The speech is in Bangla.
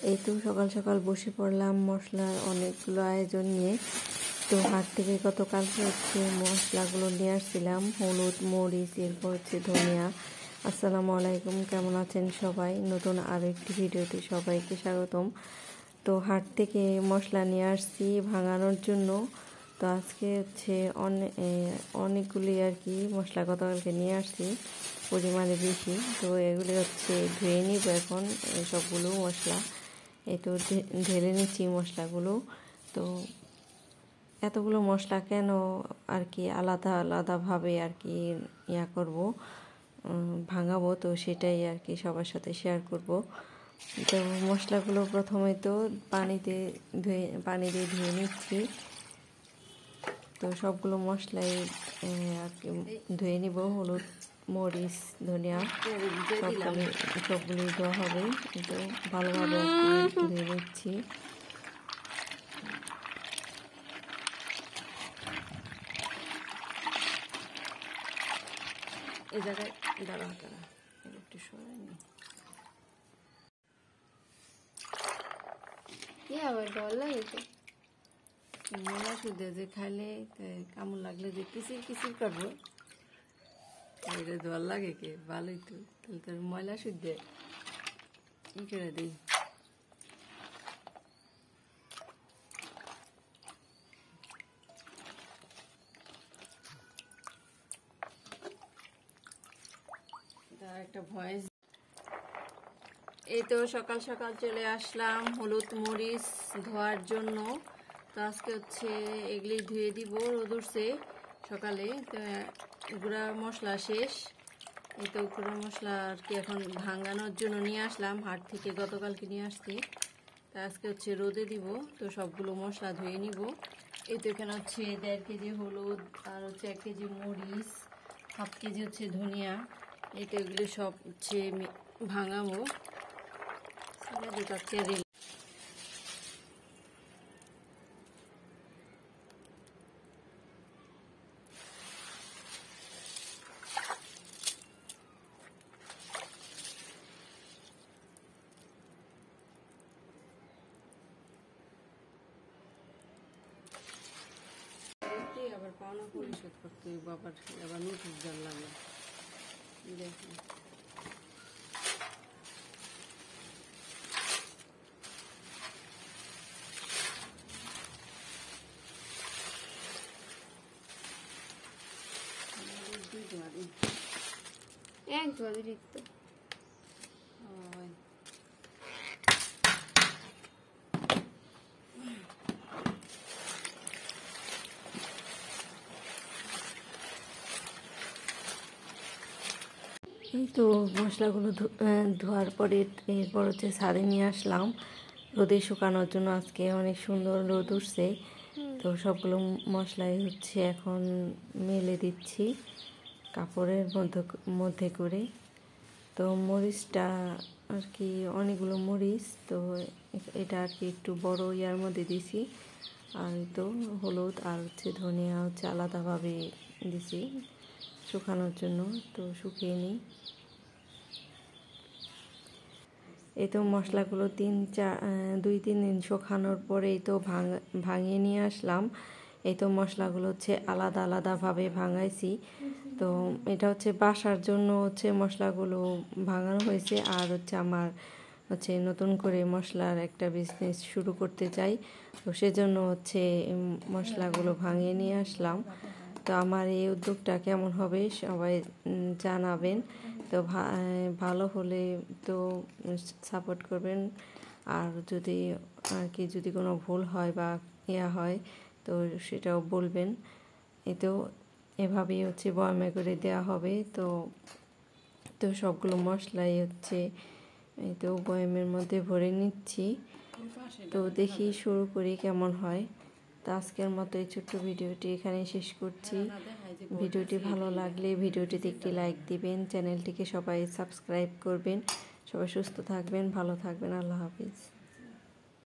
এই তো সকাল সকাল বসে পড়লাম মশলার অনেকগুলো আয়োজন নিয়ে। তো হাট থেকে গতকালকে মশলাগুলো নিয়ে আসছিলাম, হলুদ, মরিচ, এরপর ধনিয়া। আসসালামু আলাইকুম, কেমন আছেন সবাই? নতুন আরও একটি ভিডিওতে সবাইকে স্বাগতম। তো হাট থেকে মশলা নিয়ে আসছি ভাঙানোর জন্য। তো আজকে অনেকগুলি আর কি মশলা গতকালকে নিয়ে আসছি, পরিমাণে বেশি। তো এগুলি ধুয়ে নিব এখন সবগুলো মশলা। এই তো ঢেলে নিচ্ছি মশলাগুলো। তো এতগুলো মশলা কেন আর কি আলাদা আলাদাভাবে আর কি করব, ভাঙাবো, তো সেটাই আর কি সবার সাথে শেয়ার করব। তো মশলাগুলো প্রথমে তো পানি দিয়ে ধুয়ে নিচ্ছি। তো সবগুলো মশলাই আর কি ধুয়ে নিব, হলুদ, মরিচ, ধনিয়া সবগুলি দেওয়া হবে। তো ভালোভাবে ধুয়ে নিচ্ছি। এই জায়গায় দাঁড়া একটু সরাই নি। আবার ডর লাগে তো ময়লা শুদ্ধ যে খাইলে কামড় লাগলে যে কিচির কিচির করবো, এটা ডর লাগে কে? ভালোই তো, তাহলে তোর ময়লা শুদ্ধ ই করে দিই। একটা ভয়েস। এই তো সকাল সকাল চলে আসলাম হলুদ মরিচ ধোয়ার জন্য। তো আজকে এগুলি ধুয়ে দিব, রোদ উঠছে সকালে। তো গুঁড়া মশলা শেষ। এই তো গুঁড়া মশলা আর কি এখন ভাঙানোর জন্য নিয়ে আসলাম হাট থেকে, গতকালকে নিয়ে আসছি। তা আজকে রোদে দিব। তো সবগুলো মশলা ধুয়ে নিব। এই তো এখানে 1.5 কেজি হলুদ, আর 1 কেজি মরিচ, 1/2 কেজি ধনিয়া। এই তো এগুলো সব ভাঙাবো। আবার পাওনা পরিশোধ করতে আবার নোটিশ দেওয়ার লাগে। দেখুন এক ধোয়ারি তো এই তো মশলাগুলো ধোয়ার পরে এরপর ছাদে নিয়ে আসলাম রোদে শুকানোর জন্য। আজকে অনেক সুন্দর রোদ উঠছে। তো সবগুলো মশলাই এখন মেলে দিচ্ছি কাপড়ের মধ্যে করে। তো মরিচটা আর কি অনেকগুলো মরিচ, তো এটা আর কি একটু বড় ইয়ার মধ্যে দিছি। আর তো হলুদ আর ধনিয়া আলাদাভাবে দিছি শুকানোর জন্য। তো শুকিয়ে নিই। এই তো মশলাগুলো 2-3 দিন শুকানোর পরে তো ভাঙিয়ে নিয়ে আসলাম। এই তো মশলাগুলো আলাদা আলাদাভাবে ভাঙাইছি। তো এটা বাসার জন্য মশলাগুলো ভাঙানো হয়েছে। আর আমার নতুন করে মশলার একটা বিজনেস শুরু করতে চাই। তো সেজন্য মশলাগুলো ভাঙিয়ে নিয়ে আসলাম। তো আমার এই উদ্যোগটা কেমন হবে সবাই জানাবেন। তো ভালো হলে তো সাপোর্ট করবেন। আর যদি কোনো ভুল হয় বা হয় তো সেটাও বলবেন। এতেও এভাবেই বয়ামে করে দেওয়া হবে। তো সবগুলো মশলাই এই তো বয়ামের মধ্যে ভরে নিচ্ছি। তো দেখি শুরু করি কেমন হয়। তো আজকের মতো এই ছোট্ট ভিডিওটি এখানেই শেষ করছি। ভিডিওটি ভালো লাগলে ভিডিওটিতে একটি লাইক দিবেন, চ্যানেলটিকে সবাই সাবস্ক্রাইব করবেন। সবাই সুস্থ থাকবেন, ভালো থাকবেন। আল্লাহ হাফিজ।